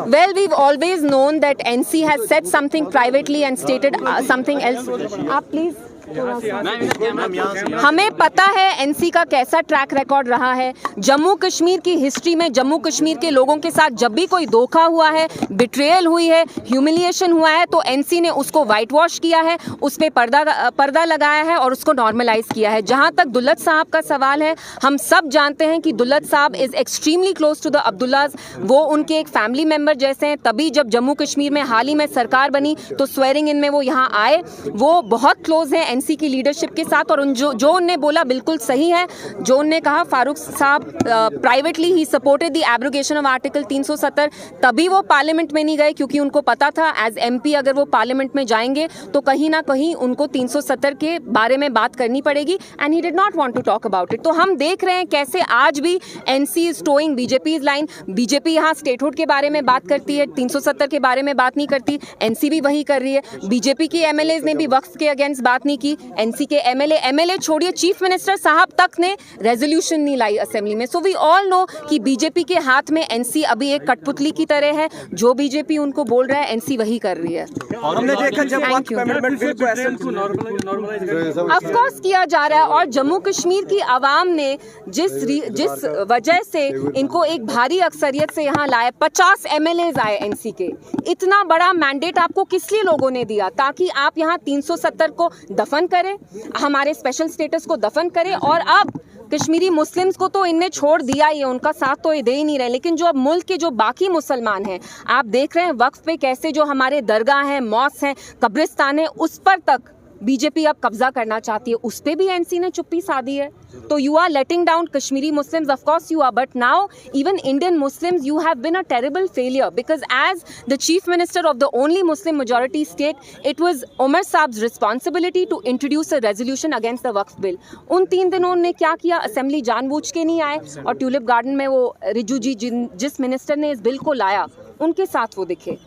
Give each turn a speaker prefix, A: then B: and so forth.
A: Well, we've always known that NC has said something privately and stated something else. आप please हमें पता है NC का कैसा ट्रैक रिकॉर्ड रहा है। जम्मू कश्मीर की हिस्ट्री में जम्मू कश्मीर के लोगों के साथ जब भी कोई धोखा हुआ है, बिट्रेयल हुई है, ह्यूमिलिएशन हुआ है, तो एनसी ने उसको वाइट वॉश किया है, उस पर पर्दा लगाया है और उसको नॉर्मलाइज किया है। जहां तक दुल्लत साहब का सवाल है, हम सब जानते हैं कि Dullat sahab is extremely close to the Abdullahs. वो उनके एक फैमिली मेंबर जैसे हैं। तभी जब जम्मू कश्मीर में हाल ही में सरकार बनी तो स्वेरिंग इन में वो यहाँ आए। वो बहुत क्लोज हैं एनसी की लीडरशिप के साथ। और जो उनने बोला बिल्कुल सही है। जो उनने कहा, फारूक साहब privately he supported the abrogation of article 370। तभी वो पार्लियामेंट में नहीं गए क्योंकि उनको पता था एज एमपी अगर वो पार्लियामेंट में जाएंगे तो कहीं ना कहीं उनको 370 के बारे में बात करनी पड़ेगी, and he did not want to talk about it. तो हम देख रहे हैं कैसे आज भी NC is toeing BJP line. BJP यहाँ स्टेटहुड के बारे में बात करती है, 370 के बारे में बात नहीं करती। एनसी भी वही कर रही है। बीजेपी के एमएलए ने भी वक्फ के अगेंस्ट बात नहीं की। एनसी के एमएलए छोड़िए, चीफ मिनिस्टर साहब तक ने रेजोल्यूशन नहीं लाई असेंबली में। सो वी ऑल नो कि बीजेपी के हाथ में एनसी अभी एक कठपुतली की तरह है। जो बीजेपी उनको बोल रहा है एनसी वही कर रही है।
B: हमने देखा जब
A: ऑफ कोर्स किया जा रहा है। और जम्मू कश्मीर की आवाम ने जिस वजह से इनको एक भारी अक्सरियत से यहाँ लाए, 50 एमएलए आए एनसी के। इतना बड़ा मैंडेट आपको किस लिए लोगों ने दिया? ताकि आप यहाँ 370 को दफन करें, हमारे स्पेशल स्टेटस को दफन करें। और अब कश्मीरी मुस्लिम्स को तो इनने छोड़ दिया ही है, उनका साथ तो ये दे ही नहीं रहे। लेकिन जो अब मुल्क के जो बाकी मुसलमान हैं, आप देख रहे हैं वक्फ पे कैसे जो हमारे दरगाह हैं, मॉस्क हैं, कब्रिस्तान है, उस पर तक बीजेपी अब कब्जा करना चाहती है। उस पे भी एनसी ने चुप्पी साधी है। तो you are letting down Kashmiri Muslims, of course you are, but now even Indian Muslims you have been a terrible failure because as the chief minister of the only Muslim majority state it was Omar sahab's responsibility to introduce a resolution against the Waqf bill. उन 3 दिनों ने क्या किया? Assembly जानबूझ के नहीं आए और ट्यूलिप गार्डन में वो रिजू जी जिस मिनिस्टर ने इस बिल को लाया उनके साथ वो दिखे।